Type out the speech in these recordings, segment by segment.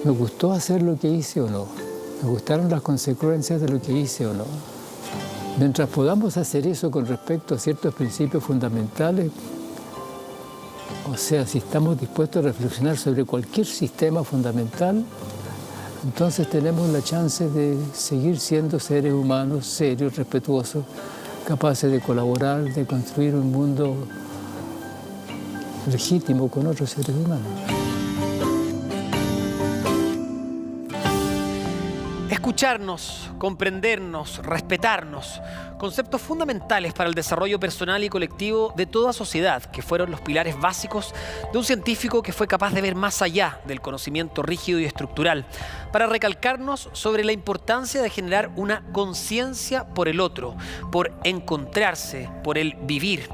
¿Me gustó hacer lo que hice o no? ¿Me gustaron las consecuencias de lo que hice o no? Mientras podamos hacer eso con respecto a ciertos principios fundamentales, o sea, si estamos dispuestos a reflexionar sobre cualquier sistema fundamental, entonces tenemos la chance de seguir siendo seres humanos serios, respetuosos, capaces de colaborar, de construir un mundo legítimo con otros seres humanos. Escucharnos, comprendernos, respetarnos, conceptos fundamentales para el desarrollo personal y colectivo de toda sociedad, que fueron los pilares básicos de un científico que fue capaz de ver más allá del conocimiento rígido y estructural, para recalcarnos sobre la importancia de generar una conciencia por el otro, por encontrarse, por el vivir.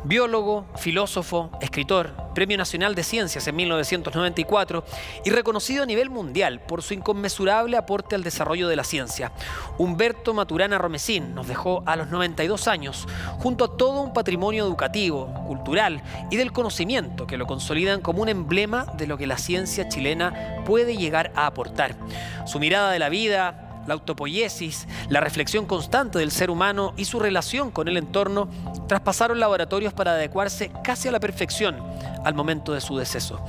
Biólogo, filósofo, escritor, Premio Nacional de Ciencias en 1994 y reconocido a nivel mundial por su inconmensurable aporte al desarrollo de la ciencia. Humberto Maturana Romesín nos dejó a los 92 años, junto a todo un patrimonio educativo, cultural y del conocimiento que lo consolidan como un emblema de lo que la ciencia chilena puede llegar a aportar. Su mirada de la vida, la autopoiesis, la reflexión constante del ser humano y su relación con el entorno traspasaron laboratorios para adecuarse casi a la perfección al momento de su deceso.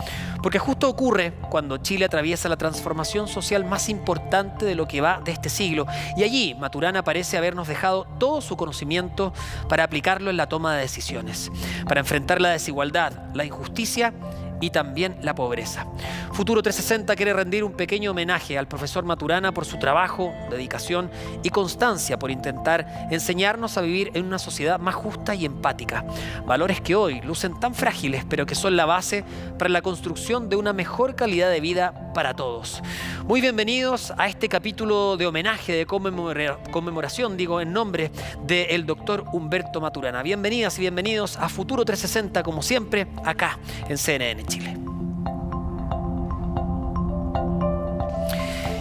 Porque justo ocurre cuando Chile atraviesa la transformación social más importante de lo que va de este siglo, y allí Maturana parece habernos dejado todo su conocimiento para aplicarlo en la toma de decisiones, para enfrentar la desigualdad, la injusticia y también la pobreza. Futuro 360 quiere rendir un pequeño homenaje al profesor Maturana por su trabajo, dedicación y constancia por intentar enseñarnos a vivir en una sociedad más justa y empática. Valores que hoy lucen tan frágiles, pero que son la base para la construcción de una mejor calidad de vida para todos. Muy bienvenidos a este capítulo de homenaje, de conmemoración, en nombre del doctor Humberto Maturana. Bienvenidas y bienvenidos a Futuro 360, como siempre, acá en CNN Chile.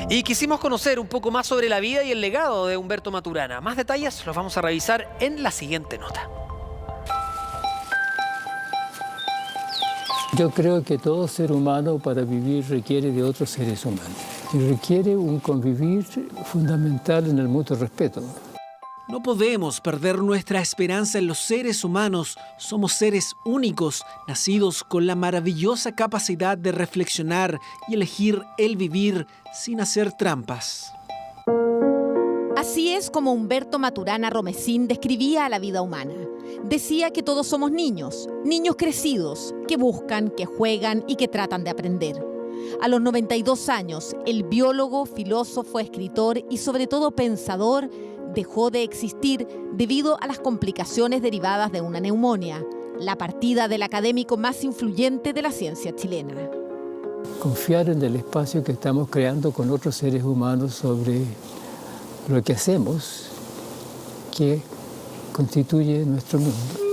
Y quisimos conocer un poco más sobre la vida y el legado de Humberto Maturana. Más detalles los vamos a revisar en la siguiente nota. Yo creo que todo ser humano para vivir requiere de otros seres humanos. Y requiere un convivir fundamental en el mutuo respeto. No podemos perder nuestra esperanza en los seres humanos. Somos seres únicos, nacidos con la maravillosa capacidad de reflexionar y elegir el vivir sin hacer trampas. Así es como Humberto Maturana Romesín describía a la vida humana. Decía que todos somos niños, niños crecidos, que buscan, que juegan y que tratan de aprender. A los 92 años, el biólogo, filósofo, escritor y sobre todo pensador dejó de existir debido a las complicaciones derivadas de una neumonía, la partida del académico más influyente de la ciencia chilena. Confiar en el espacio que estamos creando con otros seres humanos sobre lo que hacemos, que constituye nuestro mundo.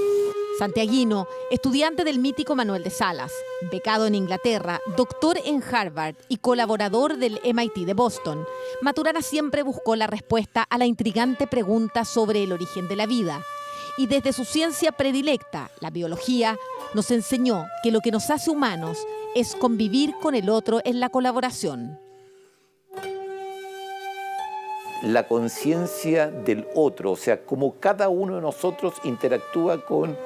Santiaguino, estudiante del mítico Manuel de Salas, becado en Inglaterra, doctor en Harvard y colaborador del MIT de Boston, Maturana siempre buscó la respuesta a la intrigante pregunta sobre el origen de la vida. Y desde su ciencia predilecta, la biología, nos enseñó que lo que nos hace humanos es convivir con el otro en la colaboración. La conciencia del otro, o sea, cómo cada uno de nosotros interactúa con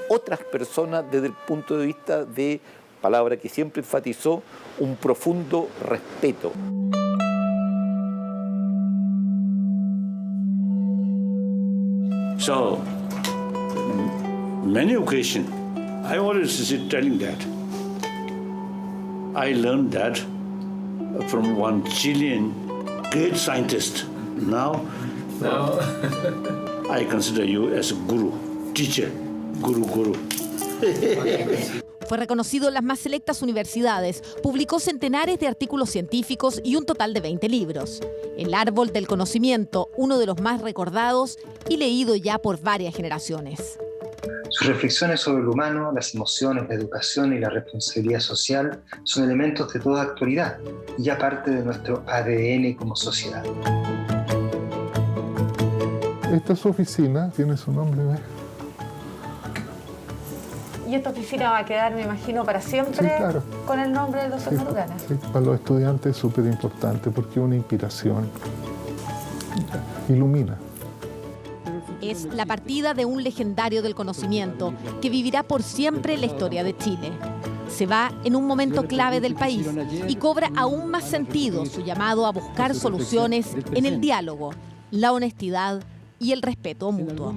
otras personas desde el punto de vista de, palabra que siempre enfatizó, un profundo respeto. So, many occasions, I always telling that. I learned that from one Chilean great scientist. Now I consider you as a guru, teacher, guru. Fue reconocido en las más selectas universidades, publicó centenares de artículos científicos y un total de 20 libros. El árbol del conocimiento, uno de los más recordados y leído ya por varias generaciones. Sus reflexiones sobre el humano, las emociones, la educación y la responsabilidad social son elementos de toda actualidad y ya parte de nuestro ADN como sociedad. Esta es su oficina, tiene su nombre, ¿ves? Y esta oficina va a quedar, me imagino, para siempre, sí, claro, con el nombre del doctor Maturana. Sí, para los estudiantes es súper importante porque es una inspiración, ilumina. Es la partida de un legendario del conocimiento que vivirá por siempre en la historia de Chile. Se va en un momento clave del país y cobra aún más sentido su llamado a buscar soluciones en el diálogo, la honestidad y el respeto mutuo.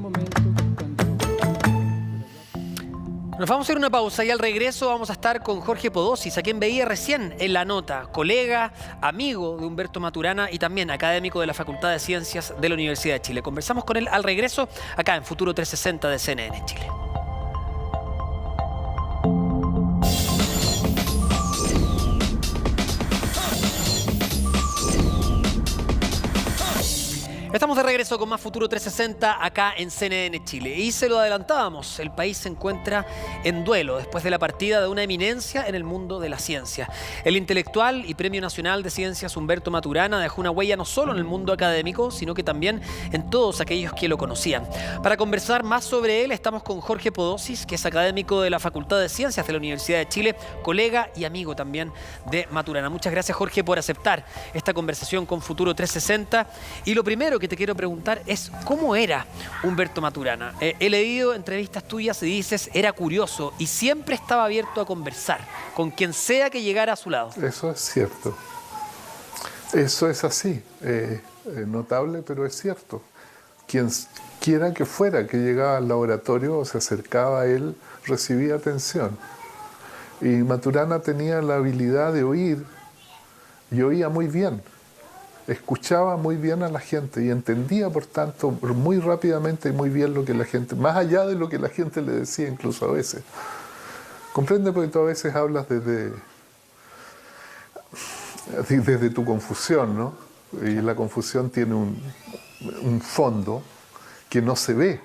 Nos vamos a hacer una pausa y al regreso vamos a estar con Jorge Podosis, a quien veía recién en la nota, colega, amigo de Humberto Maturana y también académico de la Facultad de Ciencias de la Universidad de Chile. Conversamos con él al regreso acá en Futuro 360 de CNN Chile. Estamos de regreso con más Futuro 360 acá en CNN Chile. Y se lo adelantábamos, el país se encuentra en duelo después de la partida de una eminencia en el mundo de la ciencia. El intelectual y Premio Nacional de Ciencias Humberto Maturana dejó una huella no solo en el mundo académico, sino que también en todos aquellos que lo conocían. Para conversar más sobre él, estamos con Jorge Podosis, que es académico de la Facultad de Ciencias de la Universidad de Chile, colega y amigo también de Maturana. Muchas gracias, Jorge, por aceptar esta conversación con Futuro 360. Y lo primero que te quiero preguntar es ¿cómo era Humberto Maturana? He leído entrevistas tuyas y dices era curioso y siempre estaba abierto a conversar con quien sea que llegara a su lado. Eso es cierto. Eso es así. Notable, pero es cierto. Quien quiera que fuera que llegaba al laboratorio o se acercaba a él, recibía atención. Y Maturana tenía la habilidad de oír y oía muy bien. Escuchaba muy bien a la gente y entendía, por tanto, muy rápidamente y muy bien lo que la gente, más allá de lo que la gente le decía incluso a veces. Comprende, porque tú a veces hablas desde tu confusión, ¿no? Y la confusión tiene un fondo que no se ve.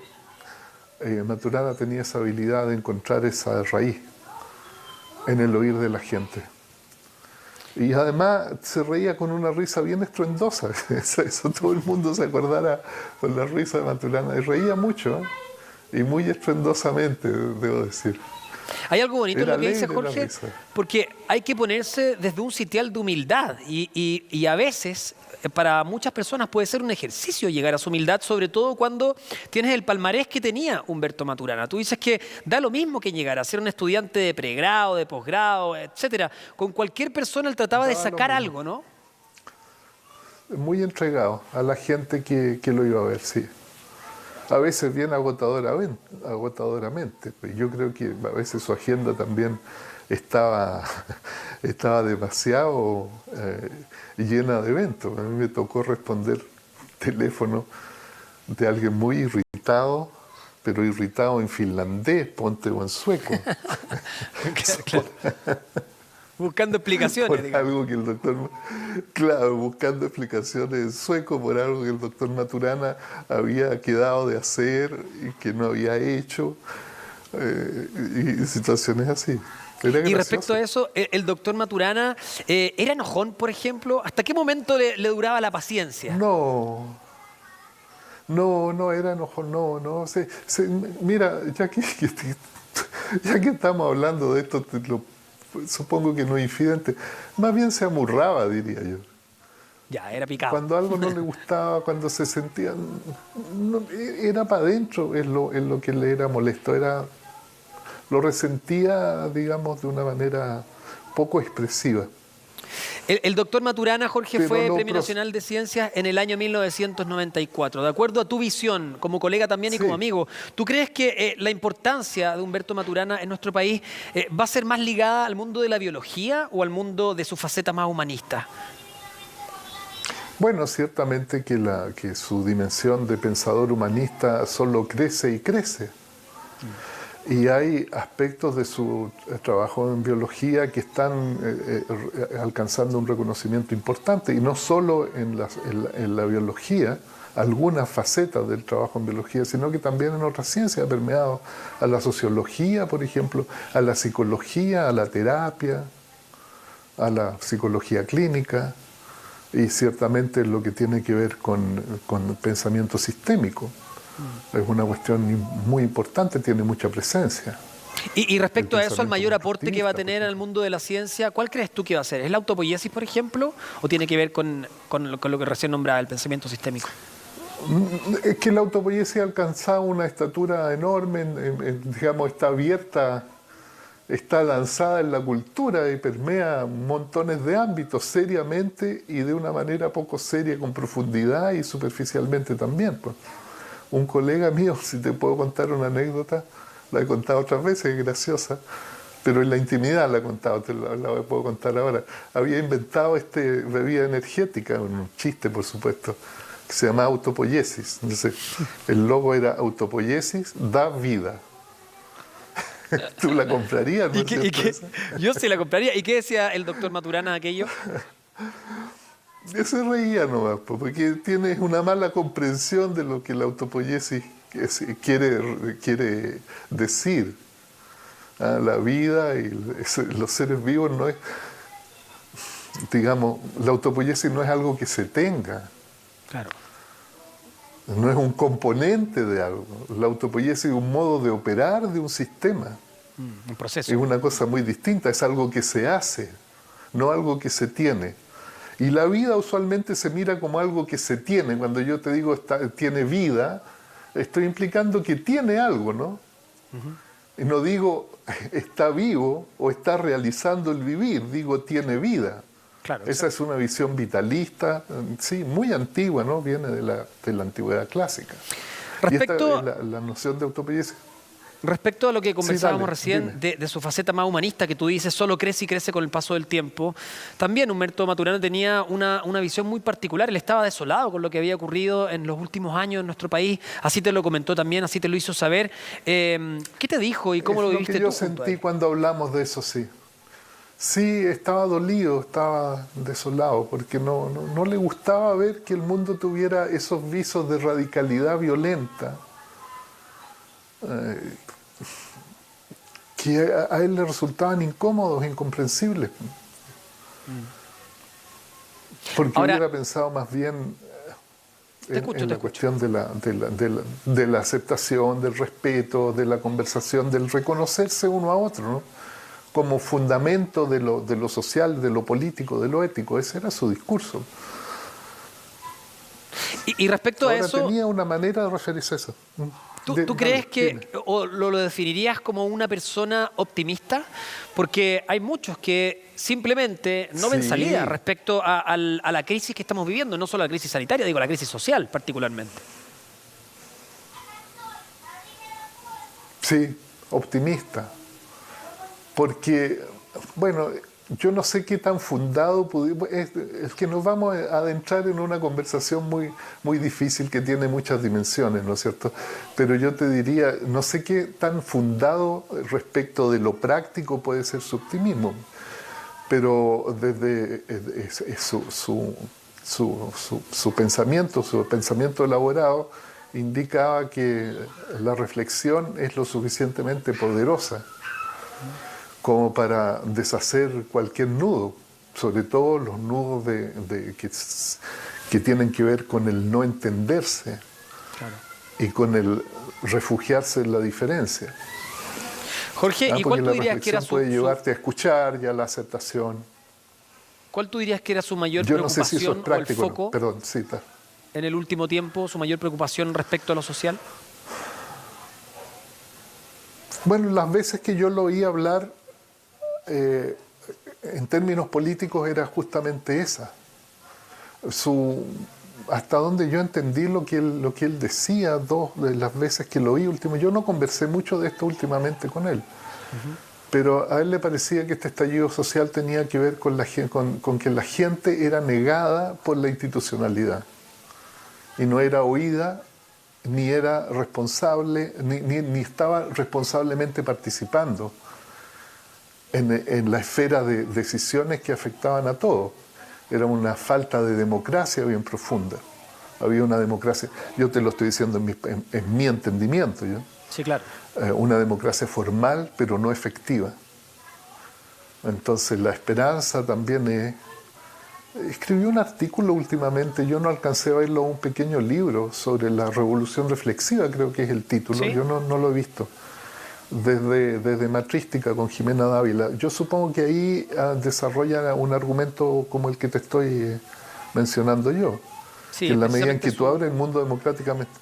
Maturana tenía esa habilidad de encontrar esa raíz en el oír de la gente. Y además se reía con una risa bien estruendosa. Eso todo el mundo se acordara con la risa de Maturana. Y reía mucho, y muy estruendosamente, debo decir. Hay algo bonito en lo que dice Jorge, porque hay que ponerse desde un sitial de humildad. Y a veces, para muchas personas puede ser un ejercicio llegar a su humildad, sobre todo cuando tienes el palmarés que tenía Humberto Maturana. Tú dices que da lo mismo que llegar a ser un estudiante de pregrado, de posgrado, etcétera. Con cualquier persona él trataba de sacar algo, ¿no? Muy entregado a la gente que lo iba a ver, sí. A veces bien agotadoramente. Pues yo creo que a veces su agenda también estaba demasiado llena de eventos. A mí me tocó responder teléfono de alguien muy irritado, pero irritado en finlandés, ponte, o en sueco. Buscando explicaciones. Por algo que el doctor... Claro, buscando explicaciones en sueco por algo que el doctor Maturana había quedado de hacer y que no había hecho. Y situaciones así. Y respecto a eso, el doctor Maturana, ¿era enojón, por ejemplo? ¿Hasta qué momento le duraba la paciencia? No era enojón, no. Mira, ya que estamos hablando de esto, supongo que no es infidente. Más bien se amurraba, diría yo. Ya, era picado. Cuando algo no le gustaba, cuando se sentía... era para adentro en lo que le era molesto. Lo resentía, digamos, de una manera poco expresiva. El doctor Maturana, Jorge, fue Premio Nacional de Ciencias en el año 1994. De acuerdo a tu visión, como colega también y como amigo, ¿tú crees que la importancia de Humberto Maturana en nuestro país va a ser más ligada al mundo de la biología o al mundo de su faceta más humanista? Bueno, ciertamente que su dimensión de pensador humanista solo crece y crece. Y hay aspectos de su trabajo en biología que están alcanzando un reconocimiento importante, y no solo en la biología, algunas facetas del trabajo en biología, sino que también en otras ciencias, ha permeado a la sociología, por ejemplo, a la psicología, a la terapia, a la psicología clínica, y ciertamente lo que tiene que ver con pensamiento sistémico. Es una cuestión muy importante, tiene mucha presencia. Y respecto a eso, al mayor pensamiento aporte que va a marxista, tener en el mundo de la ciencia, ¿cuál crees tú que va a ser? ¿Es la autopoiesis, por ejemplo, o tiene que ver con lo que recién nombraba, el pensamiento sistémico? Es que la autopoiesis ha alcanzado una estatura enorme, digamos, está abierta, está lanzada en la cultura y permea montones de ámbitos seriamente y de una manera poco seria, con profundidad y superficialmente también, pues. Un colega mío, si te puedo contar una anécdota, la he contado otras veces, es graciosa, pero en la intimidad la he contado, la puedo contar ahora. Había inventado bebida energética, un chiste por supuesto, que se llama autopoiesis. Entonces, el logo era autopoiesis, da vida. ¿Tú la comprarías? ¿No? Yo sí la compraría. ¿Y qué decía el doctor Maturana de aquello? Se reía nomás, porque tienes una mala comprensión de lo que la autopoiesis quiere decir. La vida y los seres vivos no es, digamos, la autopoiesis no es algo que se tenga. Claro. No es un componente de algo. La autopoiesis es un modo de operar de un sistema. Un proceso. Es una cosa muy distinta, es algo que se hace, no algo que se tiene. Y la vida usualmente se mira como algo que se tiene. Cuando yo te digo tiene vida, estoy implicando que tiene algo, ¿no? Y no digo está vivo o está realizando el vivir, digo tiene vida. Claro, esa es una visión vitalista, sí, muy antigua, ¿no? Viene de la antigüedad clásica. Respecto, y esta es la noción de autopoiesis. Respecto a lo que conversábamos Sí, dale, recién de su faceta más humanista, que tú dices solo crece y crece con el paso del tiempo, también Humberto Maturana tenía una visión muy particular. Él estaba desolado con lo que había ocurrido en los últimos años en nuestro país. Así te lo comentó también, así te lo hizo saber. ¿Qué te dijo y cómo lo viviste tú? Yo sentí cuando hablamos de eso, sí. Sí, estaba dolido, estaba desolado, porque no le gustaba ver que el mundo tuviera esos visos de radicalidad violenta. Que a él le resultaban incómodos, incomprensibles. Porque ahora, hubiera pensado más bien en la cuestión de la aceptación, del respeto, de la conversación, del reconocerse uno a otro, ¿no? Como fundamento de lo social, de lo político, de lo ético. Ese era su discurso. Y respecto a eso... tenía una manera de referirse a eso. ¿Tú crees que o lo definirías como una persona optimista? Porque hay muchos que simplemente no ven salida respecto a la crisis que estamos viviendo, no solo la crisis sanitaria, digo la crisis social particularmente. Sí, optimista. Porque, bueno, yo no sé qué tan fundado es que nos vamos a adentrar en una conversación muy difícil que tiene muchas dimensiones, ¿no es cierto? Pero yo te diría, no sé qué tan fundado respecto de lo práctico puede ser su optimismo, pero desde su pensamiento elaborado indicaba que la reflexión es lo suficientemente poderosa como para deshacer cualquier nudo, sobre todo los nudos que tienen que ver con el no entenderse, claro, y con el refugiarse en la diferencia. Jorge, ¿y cuál tú dirías que era su... puede llevarte a escuchar y a la aceptación. ¿Cuál tú dirías que era su mayor Yo preocupación, no sé si eso es práctico, o el foco, perdón, cita, en el último tiempo, su mayor preocupación respecto a lo social? Bueno, las veces que yo lo oí hablar en términos políticos era justamente esa. Hasta donde yo entendí lo que él decía, dos de las veces que lo oí último. Yo no conversé mucho de esto últimamente con él, pero a él le parecía que este estallido social tenía que ver con que la gente era negada por la institucionalidad y no era oída, ni era responsable, ni estaba responsablemente participando en la esfera de decisiones que afectaban a todos. Era una falta de democracia bien profunda. Había una democracia, yo te lo estoy diciendo en mi entendimiento, ¿yo? Sí, claro. Una democracia formal, pero no efectiva. Entonces la esperanza también es... Escribí un artículo últimamente, yo no alcancé a verlo, un pequeño libro sobre la revolución reflexiva, creo que es el título, ¿sí? Yo no lo he visto. desde Matrística con Jimena Dávila. Yo supongo que ahí desarrolla un argumento como el que te estoy mencionando yo. Sí, que en la medida en que tú abres el mundo democráticamente...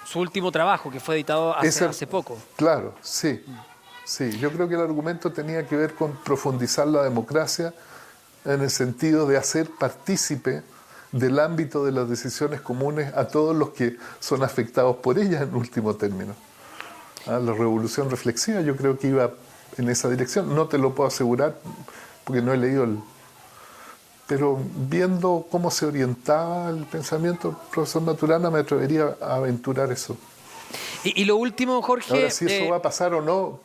Su último trabajo, que fue editado hace poco. Claro, sí. Sí, yo creo que el argumento tenía que ver con profundizar la democracia en el sentido de hacer partícipe del ámbito de las decisiones comunes a todos los que son afectados por ellas en último término. La revolución reflexiva yo creo que iba en esa dirección. No te lo puedo asegurar porque no he leído pero viendo cómo se orientaba el pensamiento del profesor Maturana me atrevería a aventurar eso. Y lo último, Jorge... Ahora, si eso va a pasar o no...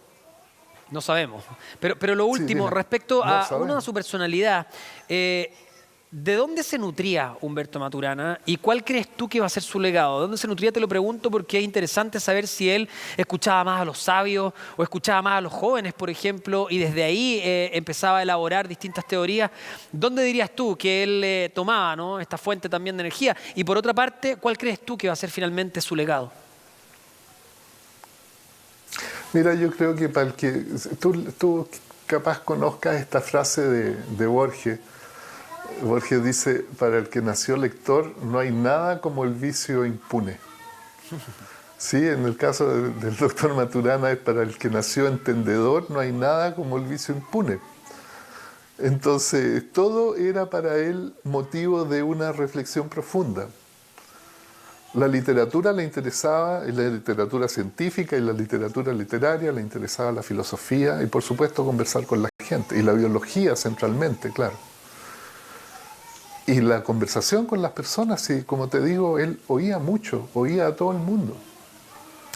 No sabemos. Pero lo último, sí, respecto a su personalidad, ¿de dónde se nutría Humberto Maturana y cuál crees tú que va a ser su legado? ¿De dónde se nutría? Te lo pregunto porque es interesante saber si él escuchaba más a los sabios o escuchaba más a los jóvenes, por ejemplo, y desde ahí empezaba a elaborar distintas teorías. ¿Dónde dirías tú que él tomaba, ¿no?, esta fuente también de energía? Y por otra parte, ¿cuál crees tú que va a ser finalmente su legado? Mira, yo creo que para el que tú capaz conozcas esta frase de Borges. Borges dice, para el que nació lector no hay nada como el vicio impune. Sí, en el caso del doctor Maturana es para el que nació entendedor no hay nada como el vicio impune. Entonces, todo era para él motivo de una reflexión profunda. La literatura le interesaba, y la literatura científica y la literatura literaria, le interesaba la filosofía y por supuesto conversar con la gente, y la biología centralmente, claro. Y la conversación con las personas, y como te digo, él oía mucho, oía a todo el mundo.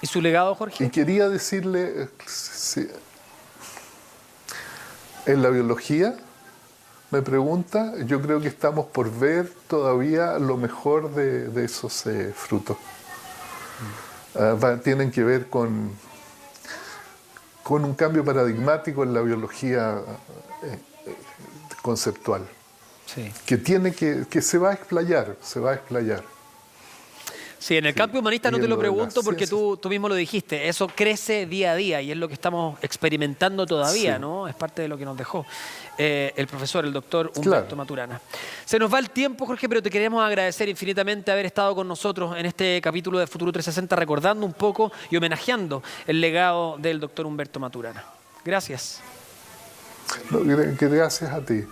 ¿Y su legado, Jorge? Y quería decirle, sí, en la biología, me pregunta, yo creo que estamos por ver todavía lo mejor de esos frutos. Tienen que ver con un cambio paradigmático en la biología conceptual. Sí. Que se va a explayar, Sí, en el campo humanista no te lo pregunto porque ciencias... tú mismo lo dijiste, eso crece día a día y es lo que estamos experimentando todavía, sí, ¿no? Es parte de lo que nos dejó el profesor, el doctor Humberto Maturana. Se nos va el tiempo, Jorge, pero te queremos agradecer infinitamente haber estado con nosotros en este capítulo de Futuro 360, recordando un poco y homenajeando el legado del doctor Humberto Maturana. Gracias. No, gracias a ti.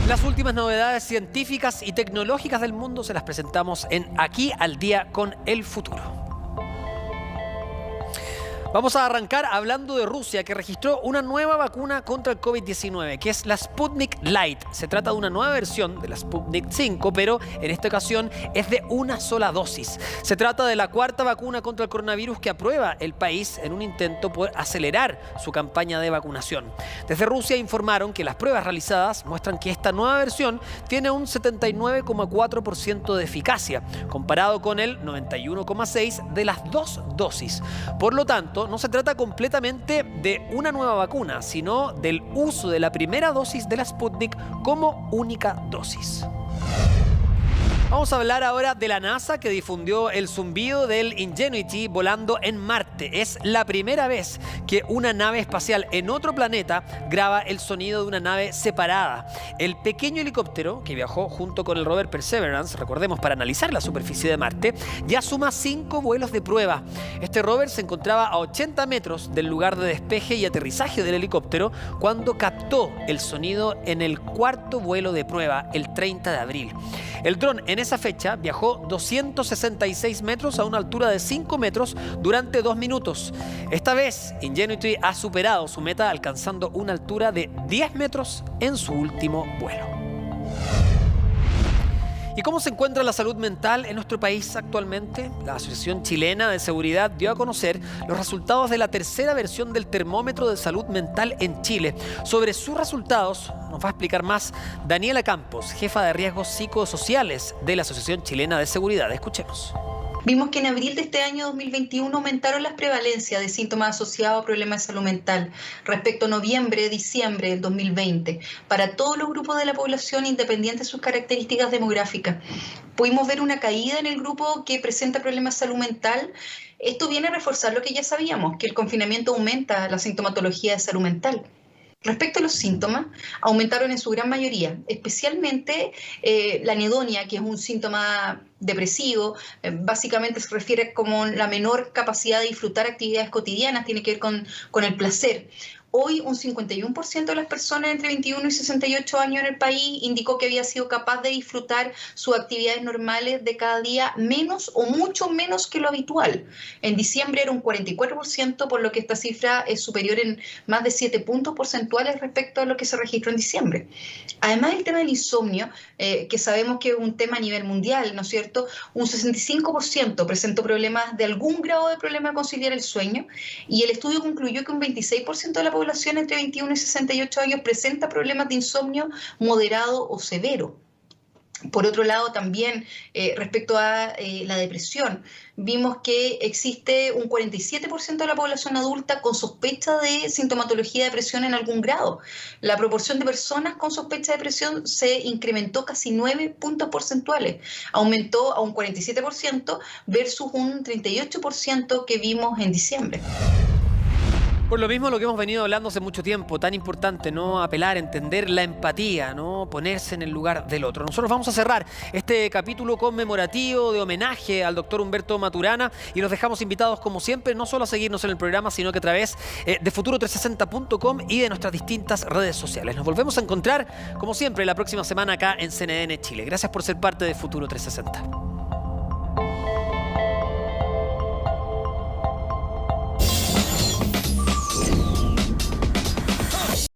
Las últimas novedades científicas y tecnológicas del mundo se las presentamos en Aquí al Día con el Futuro. Vamos a arrancar hablando de Rusia, que registró una nueva vacuna contra el COVID-19, que es la Sputnik Light. Se trata de una nueva versión de la Sputnik 5, pero en esta ocasión es de una sola dosis. Se trata de la cuarta vacuna contra el coronavirus que aprueba el país en un intento por acelerar su campaña de vacunación. Desde Rusia informaron que las pruebas realizadas muestran que esta nueva versión tiene un 79,4% de eficacia, comparado con el 91,6% de las dos dosis. Por lo tanto, no se trata completamente de una nueva vacuna, sino del uso de la primera dosis de la Sputnik como única dosis. Vamos a hablar ahora de la NASA, que difundió el zumbido del Ingenuity volando en Marte. Es la primera vez que una nave espacial en otro planeta graba el sonido de una nave separada. El pequeño helicóptero que viajó junto con el rover Perseverance, recordemos, para analizar la superficie de Marte, ya suma 5 vuelos de prueba. Este rover se encontraba a 80 metros del lugar de despeje y aterrizaje del helicóptero cuando captó el sonido en el cuarto vuelo de prueba, el 30 de abril. El dron en esa fecha viajó 266 metros a una altura de 5 metros durante 2 minutos. Esta vez, Ingenuity ha superado su meta alcanzando una altura de 10 metros en su último vuelo. ¿Y cómo se encuentra la salud mental en nuestro país actualmente? La Asociación Chilena de Seguridad dio a conocer los resultados de la tercera versión del termómetro de salud mental en Chile. Sobre sus resultados nos va a explicar más Daniela Campos, jefa de riesgos psicosociales de la Asociación Chilena de Seguridad. Escuchemos. Vimos que en abril de este año 2021 aumentaron las prevalencias de síntomas asociados a problemas de salud mental respecto a noviembre, diciembre del 2020, para todos los grupos de la población independiente de sus características demográficas. Pudimos ver una caída en el grupo que presenta problemas de salud mental. Esto viene a reforzar lo que ya sabíamos, que el confinamiento aumenta la sintomatología de salud mental. Respecto a los síntomas, aumentaron en su gran mayoría, especialmente la anedonia, que es un síntoma depresivo, básicamente se refiere como la menor capacidad de disfrutar actividades cotidianas, tiene que ver con el placer. Hoy un 51% de las personas entre 21 y 68 años en el país indicó que había sido capaz de disfrutar sus actividades normales de cada día menos o mucho menos que lo habitual. En diciembre era un 44%, por lo que esta cifra es superior en más de 7 puntos porcentuales respecto a lo que se registró en diciembre. Además del tema del insomnio, que sabemos que es un tema a nivel mundial, ¿no es cierto? Un 65% presentó problemas de algún grado de problema de conciliar el sueño, y el estudio concluyó que un 26% de la población entre 21 y 68 años presenta problemas de insomnio moderado o severo. Por otro lado, también respecto a la depresión, vimos que existe un 47% de la población adulta con sospecha de sintomatología de depresión en algún grado. La proporción de personas con sospecha de depresión se incrementó casi 9 puntos porcentuales, aumentó a un 47% versus un 38% que vimos en diciembre. Por lo mismo, lo que hemos venido hablando hace mucho tiempo, tan importante, ¿no? Apelar, entender la empatía, ¿no? Ponerse en el lugar del otro. Nosotros vamos a cerrar este capítulo conmemorativo de homenaje al doctor Humberto Maturana y los dejamos invitados, como siempre, no solo a seguirnos en el programa, sino que a través de futuro360.com y de nuestras distintas redes sociales. Nos volvemos a encontrar, como siempre, la próxima semana acá en CNN Chile. Gracias por ser parte de Futuro 360.